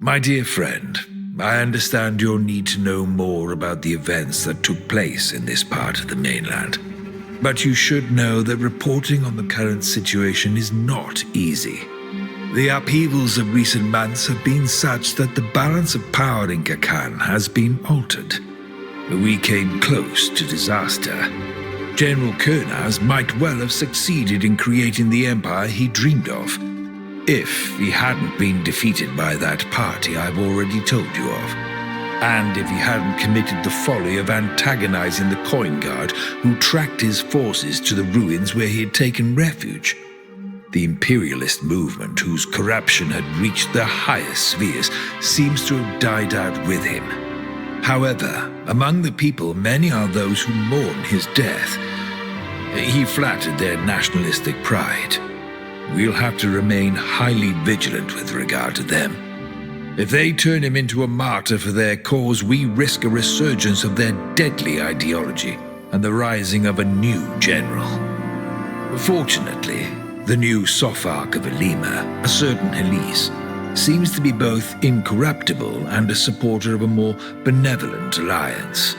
My dear friend, I understand your need to know more about the events that took place in this part of the mainland. But you should know that reporting on the current situation is not easy. The upheavals of recent months have been such that the balance of power in Gacane has been altered. We came close to disaster. General Kurnaz might well have succeeded in creating the empire he dreamed of, if he hadn't been defeated by that party I've already told you of, and if he hadn't committed the folly of antagonizing the coin guard who tracked his forces to the ruins where he had taken refuge. The imperialist movement, whose corruption had reached the highest spheres, seems to have died out with him. However, among the people, many are those who mourn his death. He flattered their nationalistic pride. We'll have to remain highly vigilant with regard to them. If they turn him into a martyr for their cause, we risk a resurgence of their deadly ideology and the rising of a new general. Fortunately, the new Sopharch of Alima, a certain Helise, seems to be both incorruptible and a supporter of a more benevolent alliance.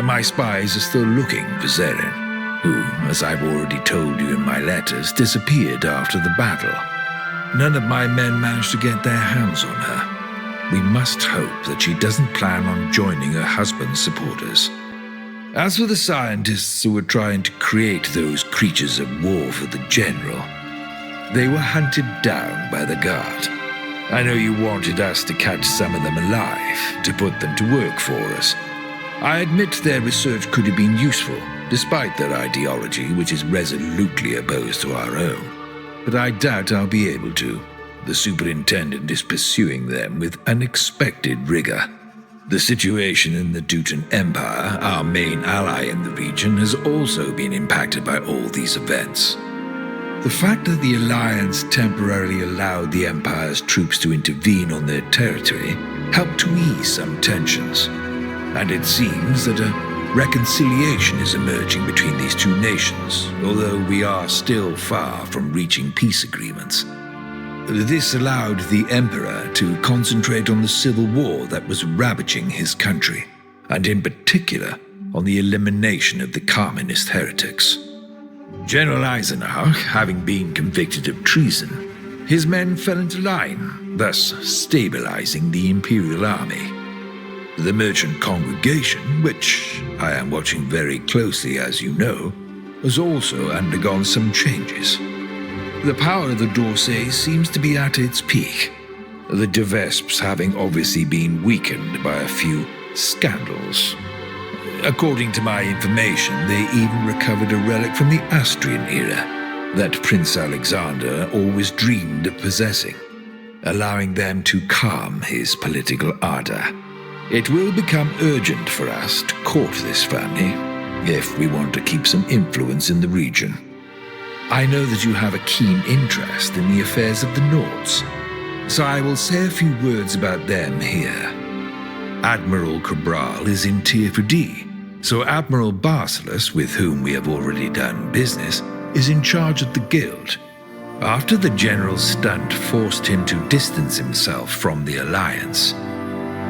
My spies are still looking for Zerrin, who, as I've already told you in my letters, disappeared after the battle. None of my men managed to get their hands on her. We must hope that she doesn't plan on joining her husband's supporters. As for the scientists who were trying to create those creatures of war for the general, they were hunted down by the guard. I know you wanted us to catch some of them alive, to put them to work for us. I admit their research could have been useful, despite their ideology, which is resolutely opposed to our own. But I doubt I'll be able to. The superintendent is pursuing them with unexpected rigor. The situation in the Deutan Empire, our main ally in the region, has also been impacted by all these events. The fact that the Alliance temporarily allowed the Empire's troops to intervene on their territory helped to ease some tensions, and it seems that a reconciliation is emerging between these two nations, although we are still far from reaching peace agreements. This allowed the Emperor to concentrate on the civil war that was ravaging his country, and in particular on the elimination of the communist heretics. General Eisenhach, having been convicted of treason, his men fell into line, thus stabilizing the Imperial army. The merchant congregation, which I am watching very closely as you know, has also undergone some changes. The power of the Dorsey seems to be at its peak, the de Vesps having obviously been weakened by a few scandals. According to my information, they even recovered a relic from the Astrian era that Prince Alexander always dreamed of possessing, allowing them to calm his political ardor. It will become urgent for us to court this family if we want to keep some influence in the region. I know that you have a keen interest in the affairs of the Nauts, so I will say a few words about them here. Admiral Cabral is in Tier 4D, so Admiral Basileus, with whom we have already done business, is in charge of the guild. After the general's stunt forced him to distance himself from the Alliance,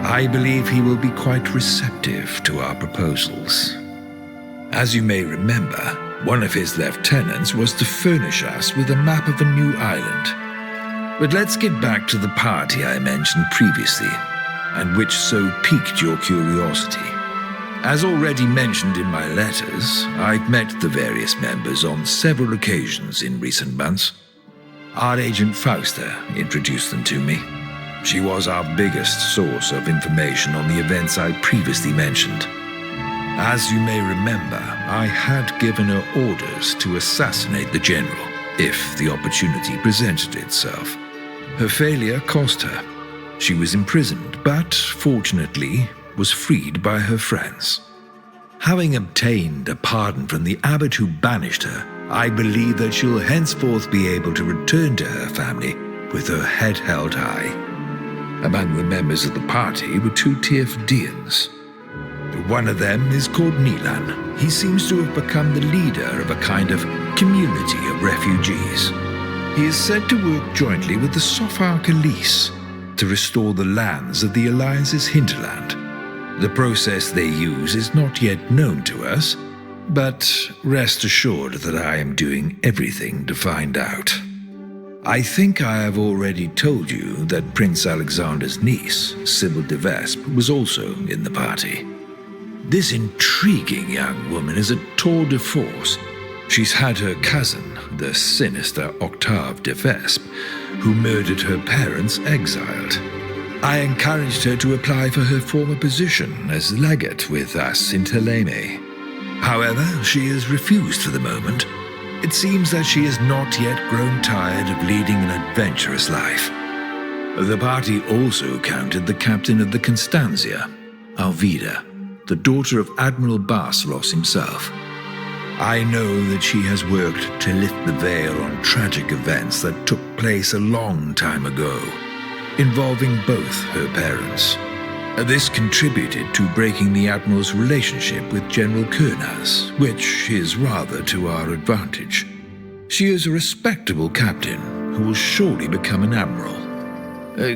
I believe he will be quite receptive to our proposals. As you may remember, one of his lieutenants was to furnish us with a map of a new island. But let's get back to the party I mentioned previously, and which so piqued your curiosity. As already mentioned in my letters, I've met the various members on several occasions in recent months. Our agent Fausta introduced them to me. She was our biggest source of information on the events I previously mentioned. As you may remember, I had given her orders to assassinate the general, if the opportunity presented itself. Her failure cost her. She was imprisoned, but, fortunately, was freed by her friends. Having obtained a pardon from the abbot who banished her, I believe that she'll henceforth be able to return to her family with her head held high. Among the members of the party were two Tier 4Dians. One of them is called Nilan. He seems to have become the leader of a kind of community of refugees. He is said to work jointly with the Sopharch Elise, to restore the lands of the Alliance's hinterland. The process they use is not yet known to us, but rest assured that I am doing everything to find out. I think I have already told you that Prince Alexander's niece, Sybille Quest, was also in the party. This intriguing young woman is a tour de force. She's had her cousin, the sinister Octave de Vespe, who murdered her parents, exiled. I encouraged her to apply for her former position as legate with us in Theleme. However, she has refused for the moment. It seems that she has not yet grown tired of leading an adventurous life. The party also counted the captain of the Constantia, Alvida, the daughter of Admiral Barcelos himself. I know that she has worked to lift the veil on tragic events that took place a long time ago, involving both her parents. This contributed to breaking the Admiral's relationship with General Kurnaz, which is rather to our advantage. She is a respectable captain who will surely become an admiral,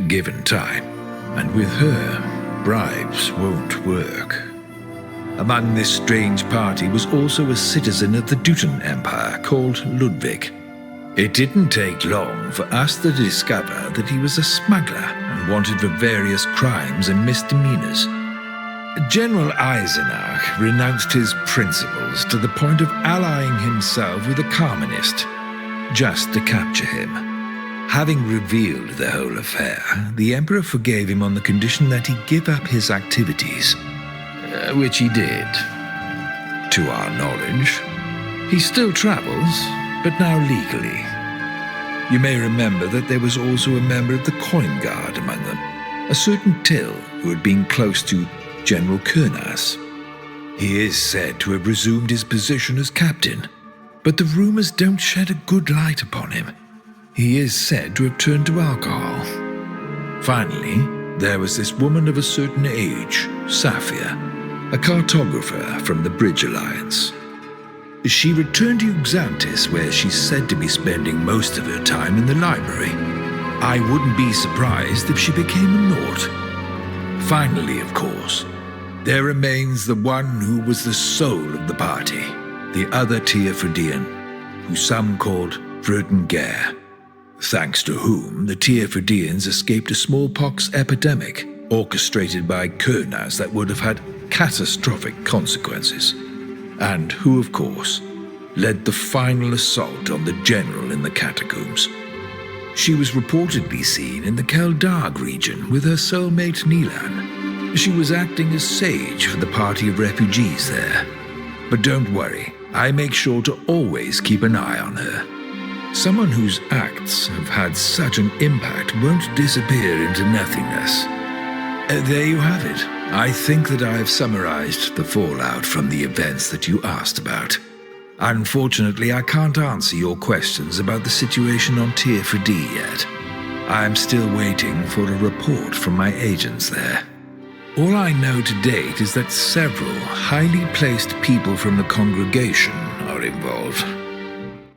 given time, and with her, bribes won't work. Among this strange party was also a citizen of the Deutan Empire called Luwig. It didn't take long for us to discover that he was a smuggler and wanted for various crimes and misdemeanors. General Eisenhach renounced his principles to the point of allying himself with a communist, just to capture him. Having revealed the whole affair, the Emperor forgave him on the condition that he give up his activities, which he did, to our knowledge. He still travels, but now legally. You may remember that there was also a member of the Coin Guard among them, a certain Till who had been close to General Kurnaz. He is said to have resumed his position as captain, but the rumors don't shed a good light upon him. He is said to have turned to alcohol. Finally, there was this woman of a certain age, Safia, a cartographer from the Bridge Alliance. She returned to Xantis, where she's said to be spending most of her time in the library. I wouldn't be surprised if she became a Naut. Finally, of course, there remains the one who was the soul of the party, the other Vriden, who some called Vriden Gerr, thanks to whom the Vriden escaped a smallpox epidemic orchestrated by Kurnaz that would have had catastrophic consequences, and who, of course, led the final assault on the general in the catacombs. She was reportedly seen in the Keldarg region with her soulmate Nilan. She was acting as sage for the party of refugees there. But don't worry, I make sure to always keep an eye on her. Someone whose acts have had such an impact won't disappear into nothingness. There you have it. I think that I have summarized the fallout from the events that you asked about. Unfortunately, I can't answer your questions about the situation on Tier 4D yet. I am still waiting for a report from my agents there. All I know to date is that several highly placed people from the congregation are involved.